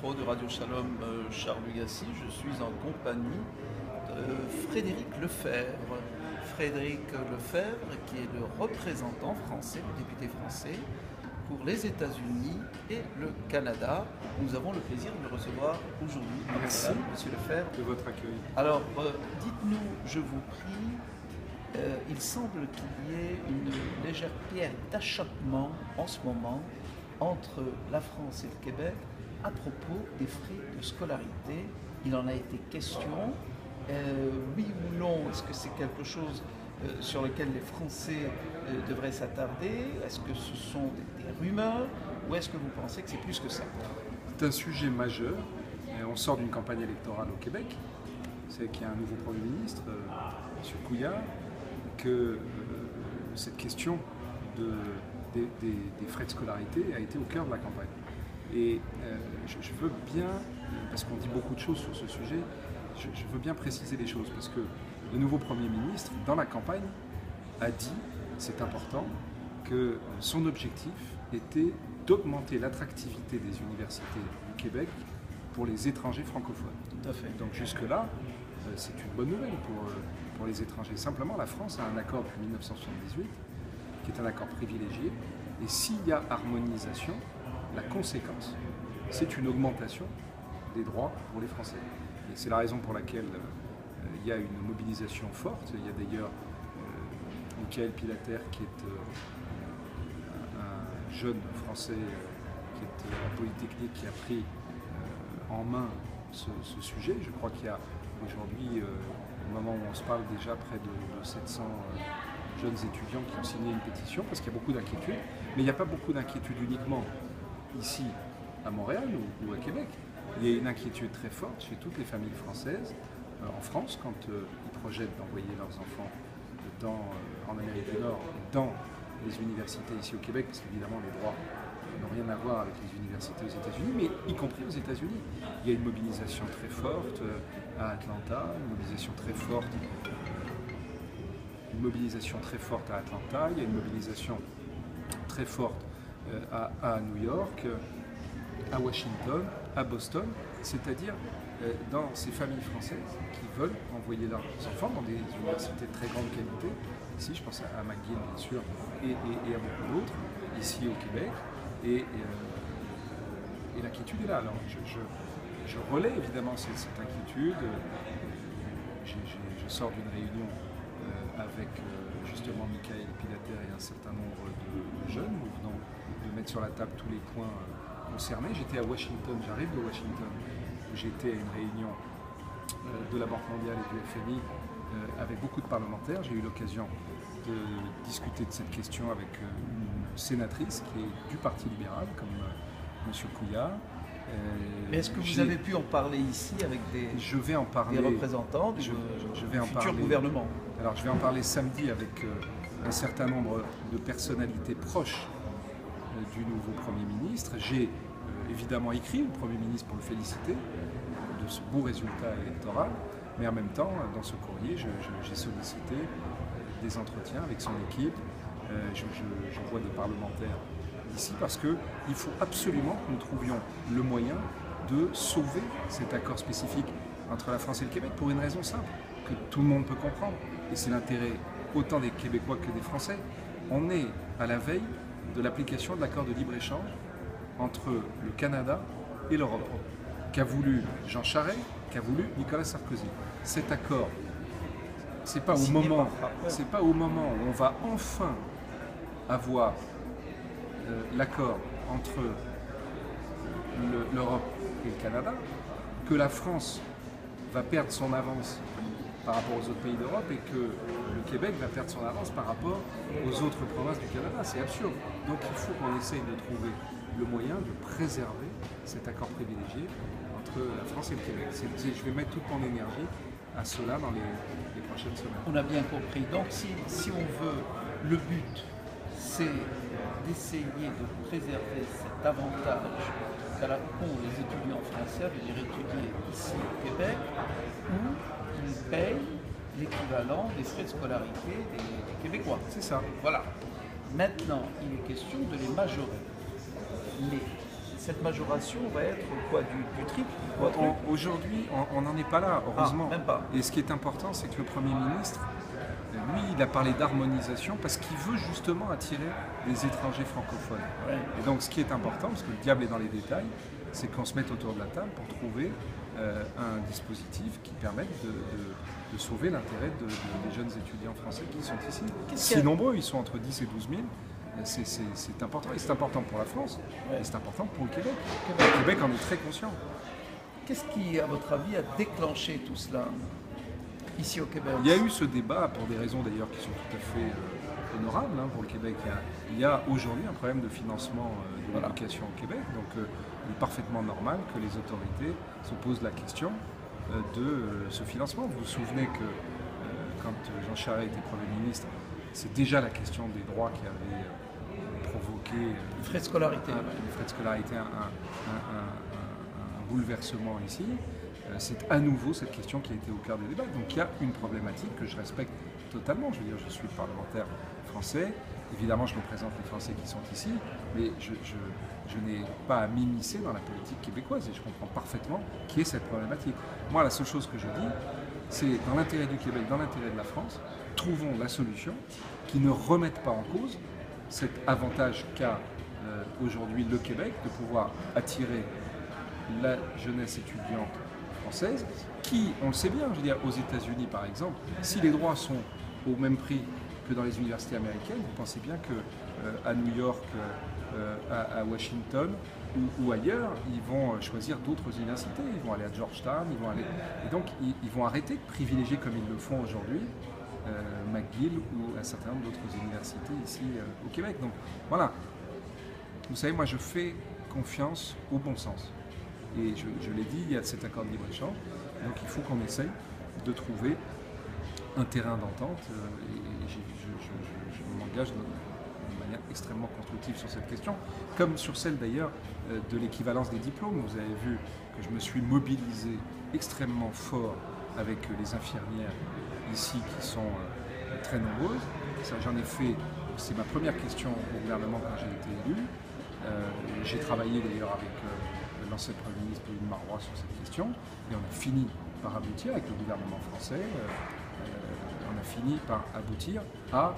micro de Radio Shalom, Charles Lugassi. Je suis en compagnie de Frédéric Lefebvre. Frédéric Lefebvre, qui est le représentant français, le député français, pour les États-Unis et le Canada. Nous avons le plaisir de le recevoir aujourd'hui. Merci, Monsieur Lefebvre, de votre accueil. Alors, dites-nous, je vous prie, il semble qu'il y ait une légère pierre d'achoppement en ce moment entre la France et le Québec à propos des frais de scolarité. Il en a été question. Oui ou non, est-ce que c'est quelque chose sur lequel les Français devraient s'attarder? Est-ce que ce sont des rumeurs ou est-ce que vous pensez que c'est plus que ça? C'est un sujet majeur. On sort d'une campagne électorale au Québec. C'est qu'il y a un nouveau Premier ministre, M. Couillard, que cette question des frais de scolarité a été au cœur de la campagne. Et je veux bien, parce qu'on dit beaucoup de choses sur ce sujet, je veux bien préciser les choses, parce que le nouveau Premier ministre, dans la campagne, a dit, c'est important, que son objectif était d'augmenter l'attractivité des universités du Québec pour les étrangers francophones. Tout à fait. Donc jusque-là, c'est une bonne nouvelle pour les étrangers. Simplement, la France a un accord depuis 1978, qui est un accord privilégié, et s'il y a harmonisation, la conséquence, c'est une augmentation des droits pour les Français. Et c'est la raison pour laquelle il y a une mobilisation forte. Il y a d'ailleurs Michael Pilater, qui est un jeune Français qui est en Polytechnique, qui a pris en main ce sujet. Je crois qu'il y a aujourd'hui, au moment où on se parle, déjà près de 700 jeunes étudiants qui ont signé une pétition, parce qu'il y a beaucoup d'inquiétudes. Mais il n'y a pas beaucoup d'inquiétudes uniquement ici à Montréal ou à Québec. Il y a une inquiétude très forte chez toutes les familles françaises en France quand ils projettent d'envoyer leurs enfants en Amérique du Nord, dans les universités ici au Québec, parce qu'évidemment les droits n'ont rien à voir avec les universités aux États-Unis, mais y compris aux États-Unis. Il y a une mobilisation très forte à Atlanta, une mobilisation très forte à Atlanta, il y a une mobilisation très forte à New York, à Washington, à Boston, c'est-à-dire dans ces familles françaises qui veulent envoyer leurs enfants dans des universités de très grande qualité. Ici, je pense à McGill, bien sûr, et à beaucoup d'autres, ici au Québec. Et l'inquiétude est là. Alors, je relais évidemment cette inquiétude. Je sors d'une réunion avec justement Michael Pilater et un certain nombre de jeunes. Nous venons de mettre sur la table tous les points concernés. J'étais à Washington, j'arrive de Washington, où j'étais à une réunion de la Banque mondiale et du FMI avec beaucoup de parlementaires. J'ai eu l'occasion de discuter de cette question avec une sénatrice qui est du Parti libéral, comme M. Couillard. Mais est-ce que vous avez pu en parler ici avec des représentants du futur gouvernement? Alors je vais en parler samedi avec un certain nombre de personnalités proches du nouveau Premier ministre. J'ai évidemment écrit au Premier ministre pour le féliciter de ce beau résultat électoral, mais en même temps, dans ce courrier, j'ai sollicité des entretiens avec son équipe. J'envoie des parlementaires ici parce qu'il faut absolument que nous trouvions le moyen de sauver cet accord spécifique entre la France et le Québec pour une raison simple, que tout le monde peut comprendre, et c'est l'intérêt autant des Québécois que des Français. On est à la veille de l'application de l'accord de libre-échange entre le Canada et l'Europe, qu'a voulu Jean Charest, qu'a voulu Nicolas Sarkozy. Cet accord, c'est pas au moment où on va enfin avoir l'accord entre l'Europe et le Canada que la France va perdre son avance par rapport aux autres pays d'Europe et que le Québec va perdre son avance par rapport aux autres provinces du Canada. C'est absurde. Donc il faut qu'on essaye de trouver le moyen de préserver cet accord privilégié entre la France et le Québec. Je vais mettre toute mon énergie à cela dans les prochaines semaines. On a bien compris. Donc si on veut, le but, c'est d'essayer de préserver cet avantage qu'ont les étudiants français à venir étudier ici au Québec, où ils payent l'équivalent des frais de scolarité des Québécois. C'est ça. Voilà. Maintenant, il est question de les majorer. Mais cette majoration va être quoi, du triple, du quadruple? Aujourd'hui, on n'en est pas là, heureusement. Même pas. Et ce qui est important, c'est que le Premier ministre, lui, il a parlé d'harmonisation parce qu'il veut justement attirer les étrangers francophones. Ouais. Et donc ce qui est important, parce que le diable est dans les détails, c'est qu'on se mette autour de la table pour trouver un dispositif qui permette de sauver l'intérêt des jeunes étudiants français qui sont ici. Si nombreux, ils sont entre 10 et 12 000. C'est important, et c'est important pour la France, et c'est important pour le Québec. Le Québec en est très conscient. Qu'est-ce qui, à votre avis, a déclenché tout cela ici au Québec? Il y a eu ce débat, pour des raisons d'ailleurs qui sont tout à fait honorables pour le Québec. Il y a aujourd'hui un problème de financement de l'éducation au Québec, donc il est parfaitement normal que les autorités se posent la question de ce financement. Vous vous souvenez que quand Jean Charest était Premier ministre, c'est déjà la question des droits qui avait provoqué les frais de scolarité, un bouleversement ici. C'est à nouveau cette question qui a été au cœur des débats. Donc il y a une problématique que je respecte totalement. Je veux dire, je suis parlementaire français. Évidemment, je représente les Français qui sont ici, mais je n'ai pas à m'immiscer dans la politique québécoise et je comprends parfaitement qui est cette problématique. Moi, la seule chose que je dis, c'est dans l'intérêt du Québec, dans l'intérêt de la France, trouvons la solution qui ne remette pas en cause cet avantage qu'a aujourd'hui le Québec de pouvoir attirer la jeunesse étudiante française qui, on le sait bien, je veux dire, aux États-Unis par exemple, si les droits sont au même prix que dans les universités américaines, vous pensez bien que à New York, à Washington ou ailleurs, ils vont choisir d'autres universités, ils vont aller à Georgetown, et donc ils vont arrêter de privilégier comme ils le font aujourd'hui McGill ou un certain nombre d'autres universités ici au Québec. Donc voilà, vous savez, moi je fais confiance au bon sens. Et je l'ai dit, il y a cet accord de libre-échange, donc il faut qu'on essaye de trouver un terrain d'entente et je m'engage de manière extrêmement constructive sur cette question, comme sur celle d'ailleurs de l'équivalence des diplômes. Vous avez vu que je me suis mobilisé extrêmement fort avec les infirmières ici qui sont très nombreuses. Ça, j'en ai fait, c'est ma première question au gouvernement quand j'ai été élu. J'ai travaillé d'ailleurs avec l'ancien Premier ministre Pauline Marois sur cette question et on a fini par aboutir avec le gouvernement français. On a fini par aboutir à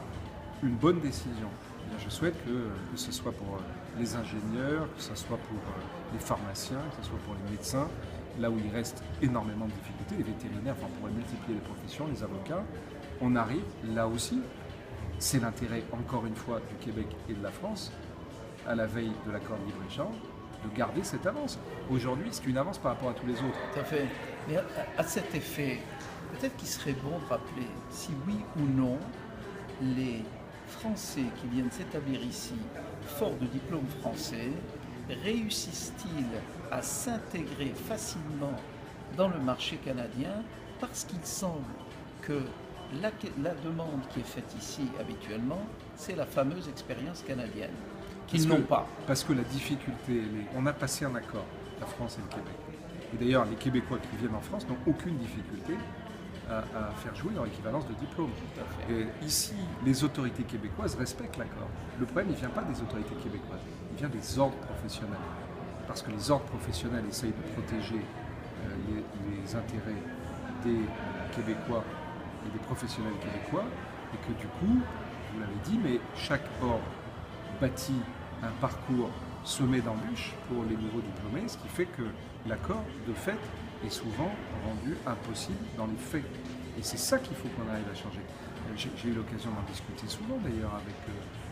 une bonne décision. Je souhaite que ce soit pour les ingénieurs, que ce soit pour les pharmaciens, que ce soit pour les médecins, là où il reste énormément de difficultés, les vétérinaires, enfin on pourrait multiplier les professions, les avocats, on arrive là aussi, c'est l'intérêt encore une fois du Québec et de la France, à la veille de l'accord de libre-échange, de garder cette avance. Aujourd'hui, c'est une avance par rapport à tous les autres. Tout à fait. Mais à cet effet, peut-être qu'il serait bon de rappeler si oui ou non les Français qui viennent s'établir ici, forts de diplômes français, réussissent-ils à s'intégrer facilement dans le marché canadien parce qu'il semble que la demande qui est faite ici habituellement, c'est la fameuse expérience canadienne, qu'ils n'ont pas. Parce que la difficulté, on a passé un accord, la France et le Québec. Et d'ailleurs, les Québécois qui viennent en France n'ont aucune difficulté à faire jouer leur équivalence de diplôme. Et ici, les autorités québécoises respectent l'accord. Le problème, il ne vient pas des autorités québécoises, il vient des ordres professionnels. Parce que les ordres professionnels essayent de protéger les intérêts des Québécois et des professionnels québécois, et que du coup, vous l'avez dit, mais chaque ordre bâtit un parcours semé d'embûches pour les nouveaux diplômés, ce qui fait que l'accord, de fait, est souvent rendu impossible dans les faits. Et c'est ça qu'il faut qu'on arrive à changer. J'ai eu l'occasion d'en discuter souvent d'ailleurs avec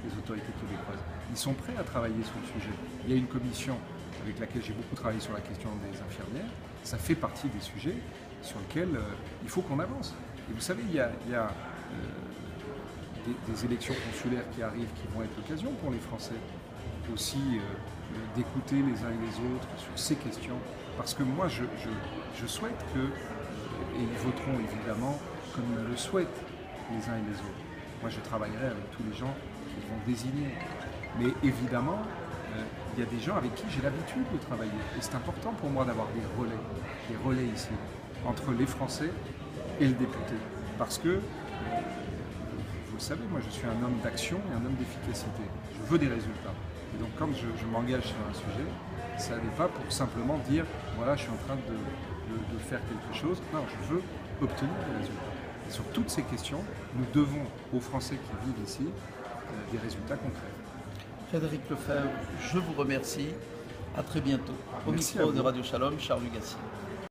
les autorités québécoises. Ils sont prêts à travailler sur le sujet. Il y a une commission avec laquelle j'ai beaucoup travaillé sur la question des infirmières. Ça fait partie des sujets sur lesquels il faut qu'on avance. Et vous savez, il y a des élections consulaires qui arrivent, qui vont être l'occasion pour les Français aussi d'écouter les uns et les autres sur ces questions. Parce que moi, je souhaite que, et ils voteront évidemment comme ils le souhaitent les uns et les autres. Moi, je travaillerai avec tous les gens qui vont désigner. Mais évidemment, il y a des gens avec qui j'ai l'habitude de travailler. Et c'est important pour moi d'avoir des relais ici, entre les Français et le député. Parce que, vous le savez, moi je suis un homme d'action et un homme d'efficacité. Je veux des résultats. Et donc quand je m'engage sur un sujet, ça n'est pas pour simplement dire voilà, je suis en train de faire quelque chose. Non, je veux obtenir des résultats. Et sur toutes ces questions, nous devons aux Français qui vivent ici des résultats concrets. Frédéric Lefebvre, je vous remercie. À très bientôt. Au Merci micro de Radio Shalom, Charles Hugassi.